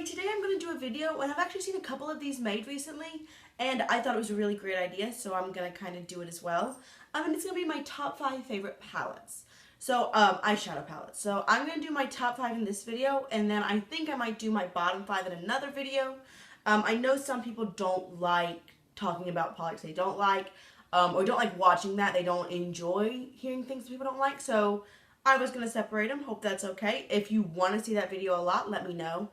everybody, today I'm going to do a video, and I've actually seen a couple of these made recently, and I thought it was a really great idea, so I'm going to kind of do it as well. And it's going to be my top 5 favorite palettes. So, eyeshadow palettes. So, I'm going to do my top 5 in this video, and then I think I might do my bottom 5 in another video. I know some people don't like talking about palettes they don't like, or don't like watching that. They don't enjoy hearing things people don't like, so I was going to separate them. Hope that's okay. If you want to see that video a lot, let me know.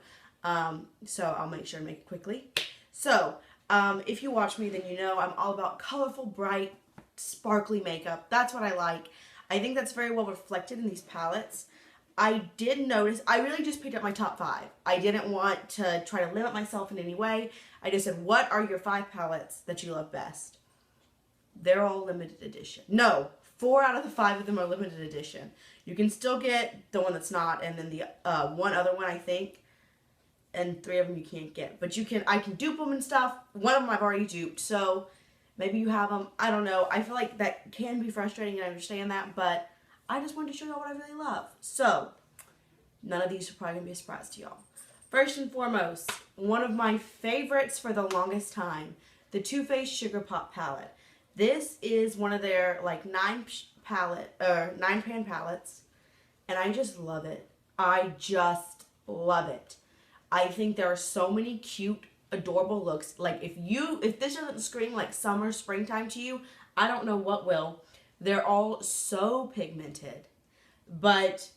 So I'll make sure to make it quickly. So, if you watch me, then you know I'm all about colorful, bright, sparkly makeup. That's what I like. I think that's very well reflected in these palettes. I did notice, I really just picked up my top 5. I didn't want to try to limit myself in any way. I just said, what are your 5 palettes that you love best? They're all limited edition. No, 4 out of the 5 of them are limited edition. You can still get the one that's not, and then the one other one, I think, and 3 of them you can't get. But you can, I can dupe them and stuff. One of them I've already duped, so maybe you have them. I don't know. I feel like that can be frustrating, and I understand that, but I just wanted to show y'all what I really love. So, none of these are probably going to be a surprise to y'all. First and foremost, one of my favorites for the longest time, the Too Faced Sugar Pop palette. This is one of their like 9-pan palettes, and I just love it. I just love it. I think there are so many cute, adorable looks. Like if this doesn't scream like summer, springtime to you, I don't know what will. They're all so pigmented, but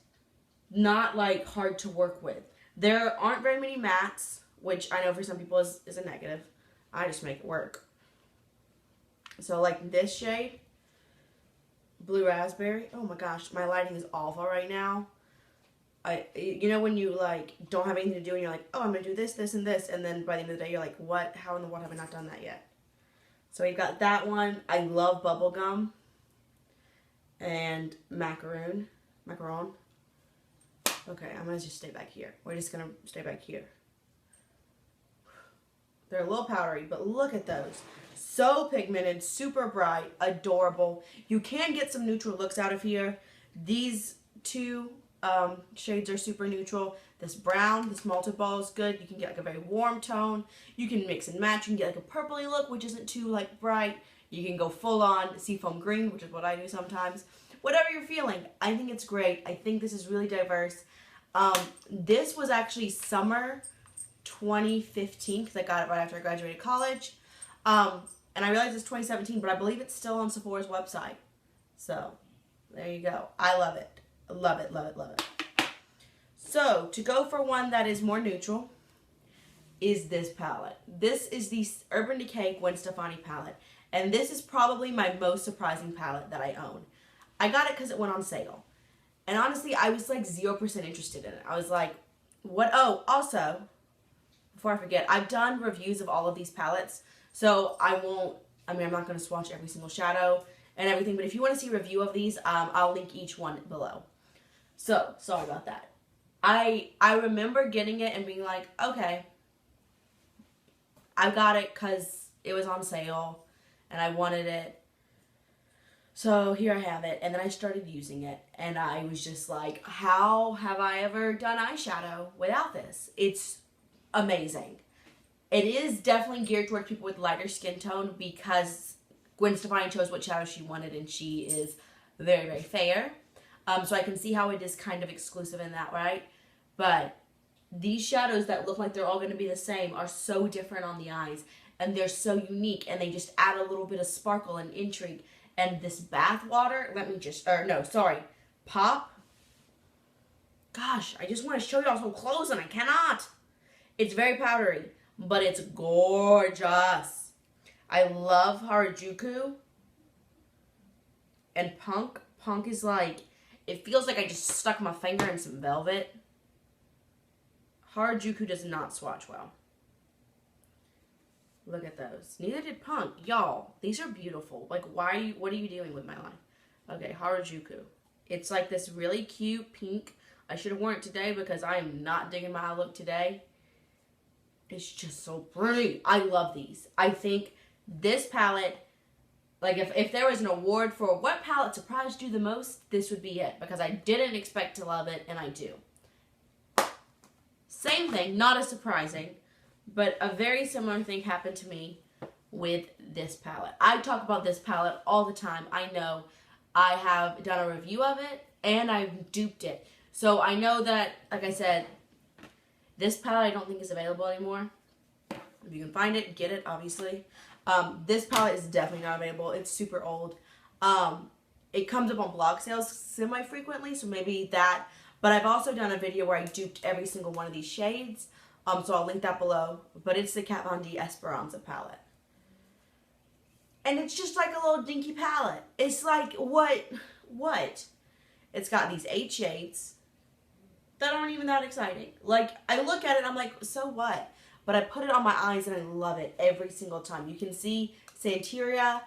not like hard to work with. There aren't very many mattes, which I know for some people is a negative. I just make it work. So like this shade, Blue Raspberry. Oh my gosh, my lighting is awful right now. You know when you like don't have anything to do and you're like, oh, I'm gonna do this, this, and this, and then by the end of the day you're like, what? How in the world have I not done that yet? So we've got that one. I love Bubblegum and Macaron. Okay, I'm gonna just stay back here. We're just gonna stay back here. They're a little powdery, but look at those. So pigmented, super bright, adorable. You can get some neutral looks out of here. These 2 shades are super neutral. This brown, this malted ball is good. You can get like a very warm tone. You can mix and match. You can get like a purpley look, which isn't too like bright. You can go full on seafoam green, which is what I do sometimes. Whatever you're feeling, I think it's great. I think this is really diverse. This was actually summer 2015 because I got it right after I graduated college. And I realized it's 2017, but I believe it's still on Sephora's website. So, there you go. I love it. Love it, love it, love it. So, to go for one that is more neutral is this palette. This is the Urban Decay Gwen Stefani palette. And this is probably my most surprising palette that I own. I got it because it went on sale. And honestly, I was like 0% interested in it. I was like, what? Oh, also, before I forget, I've done reviews of all of these palettes. So I'm not going to swatch every single shadow and everything. But if you want to see a review of these, I'll link each one below. So, sorry about that. I remember getting it and being like, okay, I got it because it was on sale and I wanted it. So here I have it, and then I started using it, and I was just like, how have I ever done eyeshadow without this? It's amazing. It is definitely geared towards people with lighter skin tone because Gwen Stefani chose what shadow she wanted, and she is very, very fair. So I can see how it is kind of exclusive in that, right? But these shadows that look like they're all going to be the same are so different on the eyes, and they're so unique, and they just add a little bit of sparkle and intrigue. And this bath water, Pop. Gosh, I just want to show y'all so close and I cannot. It's very powdery, but it's gorgeous. I love Harajuku and Punk. Punk is like, it feels like I just stuck my finger in some velvet. Harajuku does not swatch well. Look at those. Neither did Punk. Y'all, these are beautiful. Like, what are you doing with my life? Okay, Harajuku. It's like this really cute pink. I should have worn it today because I am not digging my look today. It's just so pretty. I love these. I think this palette, like if there was an award for what palette surprised you the most, this would be it. Because I didn't expect to love it, and I do. Same thing, not as surprising, but a very similar thing happened to me with this palette. I talk about this palette all the time. I know I have done a review of it, and I've duped it. So I know that, like I said, this palette I don't think is available anymore. If you can find it, get it, obviously. This palette is definitely not available. It's super old. It comes up on blog sales semi-frequently, so maybe that. But I've also done a video where I duped every single one of these shades. So I'll link that below. But it's the Kat Von D Esperanza palette. And it's just like a little dinky palette. It's like, what? It's got these 8 shades that aren't even that exciting. Like, I look at it and I'm like, so what? But I put it on my eyes and I love it every single time. You can see Santeria,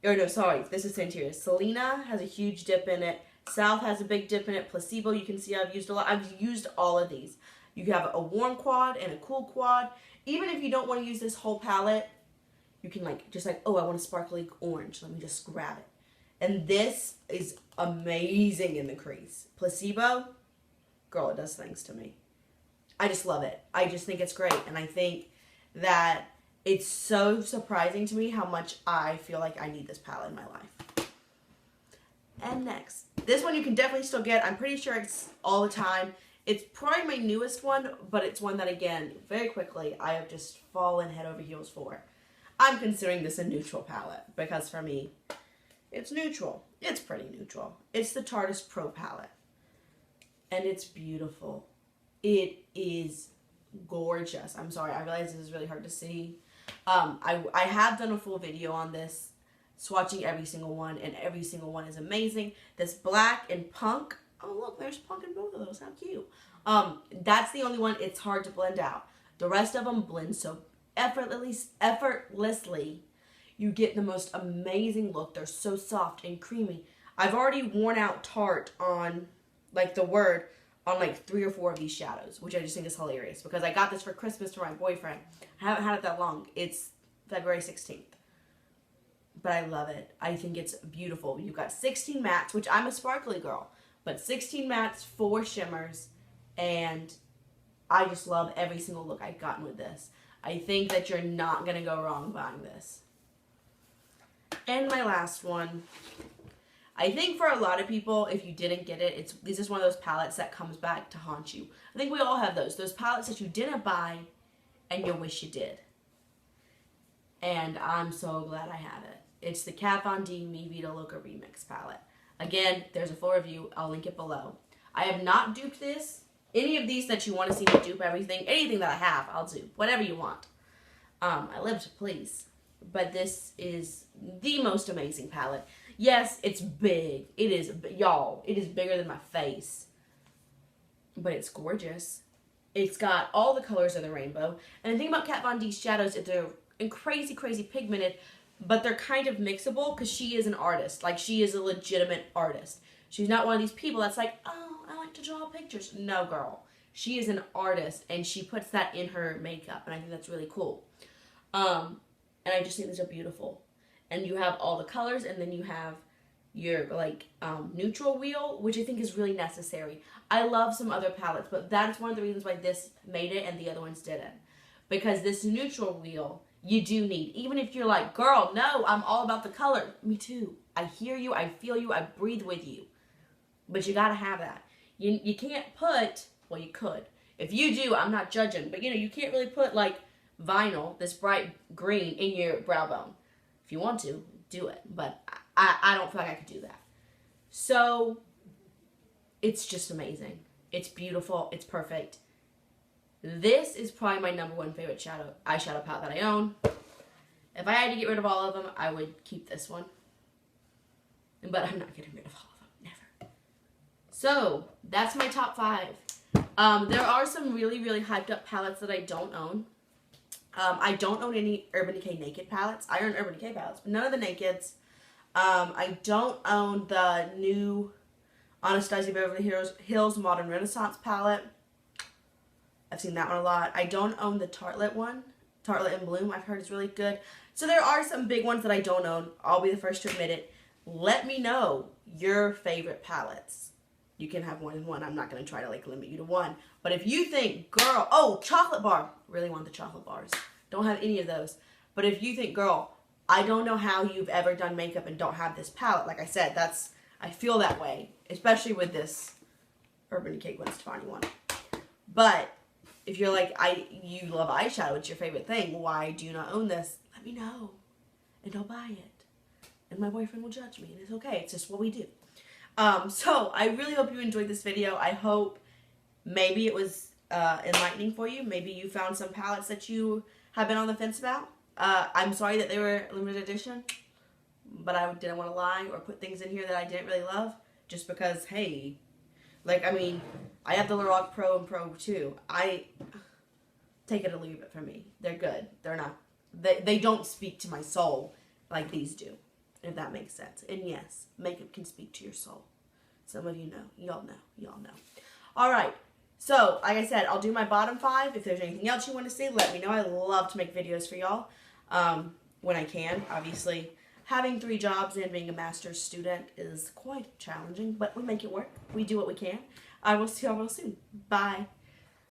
or no, sorry, this is Santeria. Selena has a huge dip in it. South has a big dip in it. Placebo, you can see I've used a lot. I've used all of these. You have a warm quad and a cool quad. Even if you don't want to use this whole palette, you can just oh, I want a sparkly orange. Let me just grab it. And this is amazing in the crease. Placebo, girl, it does things to me. I just love it. I just think it's great. And I think that it's so surprising to me how much I feel like I need this palette in my life. And next, this one you can definitely still get. I'm pretty sure it's all the time. It's probably my newest one, but it's one that, again, very quickly, I have just fallen head over heels for. I'm considering this a neutral palette because for me, it's neutral. It's pretty neutral. It's the Tarteist Pro palette. And it's beautiful. It is gorgeous. I'm sorry, I realize this is really hard to see. I have done a full video on this, swatching every single one, and every single one is amazing. This black and punk. Oh, look, there's punk in both of those. How cute. That's the only one it's hard to blend out. The rest of them blend so effortlessly. You get the most amazing look. They're so soft and creamy. I've already worn out Tarte on, the word, on 3 or 4 of these shadows, which I just think is hilarious because I got this for Christmas for my boyfriend. I haven't had it that long. It's February 16th. But I love it. I think it's beautiful. You've got 16 mattes, which I'm a sparkly girl, but 16 mattes, 4 shimmers, and I just love every single look I've gotten with this. I think that you're not going to go wrong buying this. And my last one. I think for a lot of people, if you didn't get it, this is one of those palettes that comes back to haunt you. I think we all have those. Those palettes that you didn't buy and you wish you did. And I'm so glad I have it. It's the Kat Von D Vida Loca Remix palette. Again, there's a full review. I'll link it below. I have not duped this. Any of these that you want to see me dupe everything, anything that I have, I'll dupe. Whatever you want. I live to please. But this is the most amazing palette. Yes, it's big. It is, y'all, it is bigger than my face. But it's gorgeous. It's got all the colors of the rainbow. And the thing about Kat Von D's shadows is they're crazy, crazy pigmented, but they're kind of mixable because she is an artist. She is a legitimate artist. She's not one of these people that's like, oh, I like to draw pictures. No, girl. She is an artist, and she puts that in her makeup, and I think that's really cool. And I just think these are beautiful. And you have all the colors, and then you have your, neutral wheel, which I think is really necessary. I love some other palettes, but that's one of the reasons why this made it and the other ones didn't. Because this neutral wheel, you do need. Even if you're like, girl, no, I'm all about the color. Me too. I hear you, I feel you, I breathe with you. But you gotta have that. You can't put, well, you could. If you do, I'm not judging, but you can't really put, vinyl, this bright green, in your brow bone. If you want to, do it. But I don't feel like I could do that. So, it's just amazing. It's beautiful. It's perfect. This is probably my #1 favorite eyeshadow palette that I own. If I had to get rid of all of them, I would keep this one. But I'm not getting rid of all of them. Never. So, that's my top 5. There are some really, really hyped up palettes that I don't own. I don't own any Urban Decay Naked palettes. I own Urban Decay palettes, but none of the Nakeds. I don't own the new Anastasia Beverly Hills Modern Renaissance palette. I've seen that one a lot. I don't own the Tartelette one. Tartelette in Bloom, I've heard is really good. So there are some big ones that I don't own. I'll be the first to admit it. Let me know your favorite palettes. you can have more than one. I'm not going to try to like limit you to one. But if you think, girl, oh, chocolate bar. Really want the chocolate bars. Don't have any of those. But if you think, girl, I don't know how you've ever done makeup and don't have this palette. Like I said, I feel that way. Especially with this Urban Decay Gwen Stefani one. But if you're like, you love eyeshadow, it's your favorite thing, why do you not own this? Let me know. And I'll buy it. And my boyfriend will judge me. And it's okay. It's just what we do. So I really hope you enjoyed this video. I hope maybe it was enlightening for you. Maybe you found some palettes that you have been on the fence about. I'm sorry that they were limited edition, but I didn't want to lie or put things in here that I didn't really love just because, hey, like, I mean, I have the Loca Pro and Pro 2. I take it or leave it from me. They're good. They're not. They don't speak to my soul like these do, if that makes sense. And yes, makeup can speak to your soul. Some of you know. Y'all know. Y'all know. All right. So, like I said, I'll do my bottom 5. If there's anything else you want to see, let me know. I love to make videos for y'all when I can. Obviously, having 3 jobs and being a master's student is quite challenging, but we make it work. We do what we can. I will see y'all real soon. Bye.